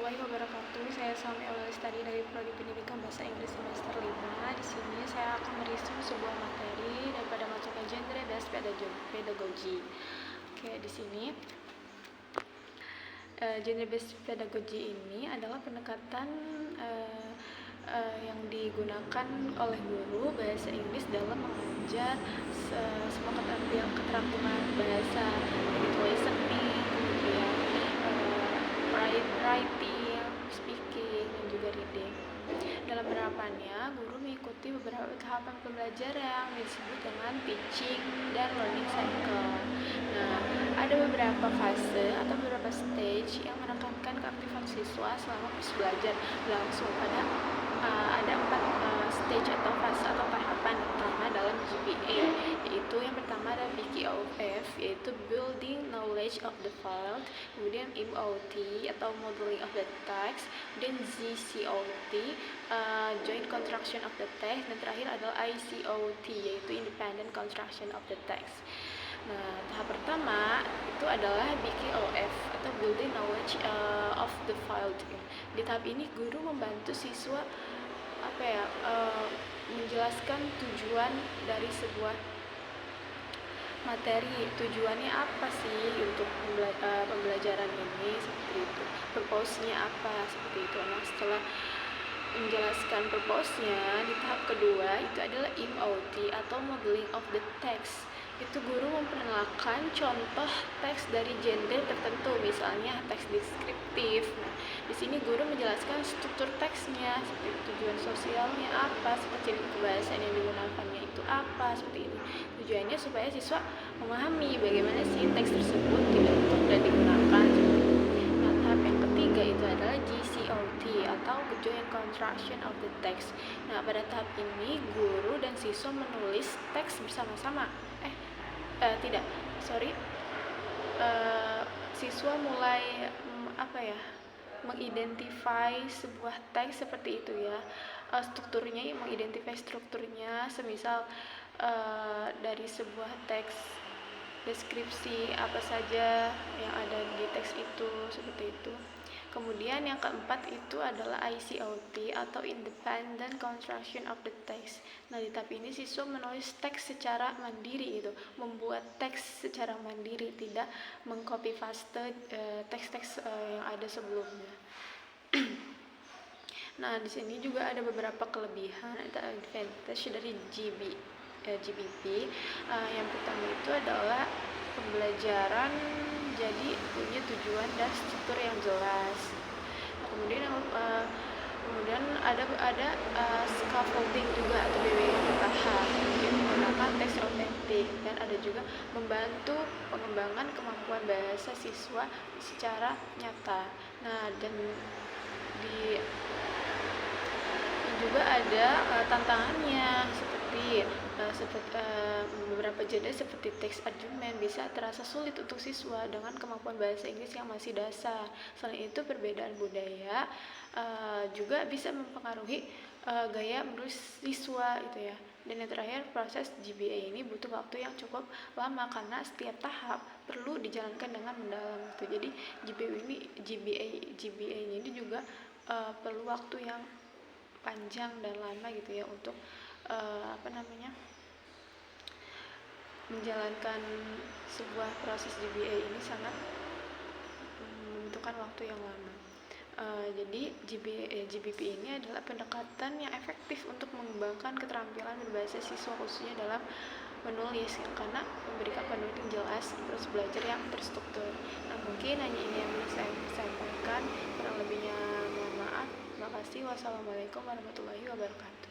warahmatullahi wabarakatuh. Saya Sami Aulastari dari Prodi Pendidikan Bahasa Inggris semester 5. Di sini saya akan mereview sebuah materi daripada mata kajian Based Pedagogy. Oke, di sini genre based pedagogy ini adalah pendekatan yang digunakan oleh guru bahasa Inggris dalam mengajar semua keterampilan bahasa, yaitu listening, kemudian writing, speaking, dan juga reading. Dalam penerapannya, guru mengikuti beberapa tahapan pembelajaran yang disebut dengan teaching dan learning cycle. Nah, ada beberapa fase atau beberapa stage yang menekankan keaktifan siswa selama proses belajar langsung. Ada 4 stage atau fase atau tahapan utama dalam GPA, yaitu yang pertama ada BKOF, yaitu Building Knowledge of the Field, kemudian MOT atau Modeling of the Text, kemudian ZCOT, Joint Construction of the Text, dan terakhir adalah ICOT, yaitu Independent Construction of the Text. Nah, tahap pertama itu adalah BKOF atau Building Knowledge of the Field. Di tahap ini guru membantu siswa menjelaskan tujuan dari sebuah materi. Tujuannya apa sih untuk pembelajaran ini, seperti itu. Purpose-nya apa, seperti itu. Nah, setelah menjelaskan purpose-nya, di tahap kedua itu adalah MOT atau Modeling of the Text. Itu guru memperkenalkan contoh teks dari genre tertentu, misalnya teks deskriptif. Nah, di sini guru menjelaskan struktur teksnya, seperti tujuan sosialnya apa, seperti kebahasaan yang digunakannya itu apa, seperti ini. Tujuannya supaya siswa memahami bagaimana sih teks tersebut dibentuk dan digunakan. Nah, tahap yang ketiga itu adalah GCOT atau Joint Construction of the Text. Nah, pada tahap ini guru dan siswa menulis teks bersama-sama. Siswa mulai mengidentify sebuah teks seperti itu ya. Strukturnya, mengidentify strukturnya, semisal dari sebuah teks deskripsi apa saja yang ada di teks itu, seperti itu. Kemudian yang keempat itu adalah ICOT atau Independent Construction of the Text. Nah, di tahap ini siswa menulis teks secara mandiri, membuat teks secara mandiri, tidak mengcopy paste teks-teks yang ada sebelumnya. Nah, di sini juga ada beberapa kelebihan atau advantage dari GBP. Yang pertama itu adalah pembelajaran jadi punya tujuan dan struktur yang jelas. Kemudian ada scaffolding juga atau BWN bertahap, yang menggunakan teks otentik, dan ada juga membantu pengembangan kemampuan bahasa siswa secara nyata. Nah, dan juga ada tantangannya, seperti beberapa genre seperti teks argument bisa terasa sulit untuk siswa dengan kemampuan bahasa Inggris yang masih dasar. Selain itu, perbedaan budaya juga bisa mempengaruhi gaya menulis siswa itu ya. Dan yang terakhir, proses GBA ini butuh waktu yang cukup lama karena setiap tahap perlu dijalankan dengan mendalam gitu. Jadi GBA ini juga perlu waktu yang panjang dan lama gitu ya untuk menjalankan sebuah proses GBA ini sangat membutuhkan waktu yang lama. Jadi GBP ini adalah pendekatan yang efektif untuk mengembangkan keterampilan berbahasa siswa, khususnya dalam menulis, karena memberikan penulis jelas terus belajar yang terstruktur. Nah, mungkin hanya ini yang bisa saya sampaikan, kurang lebihnya mohon maaf. Terima kasih. Wassalamualaikum warahmatullahi wabarakatuh.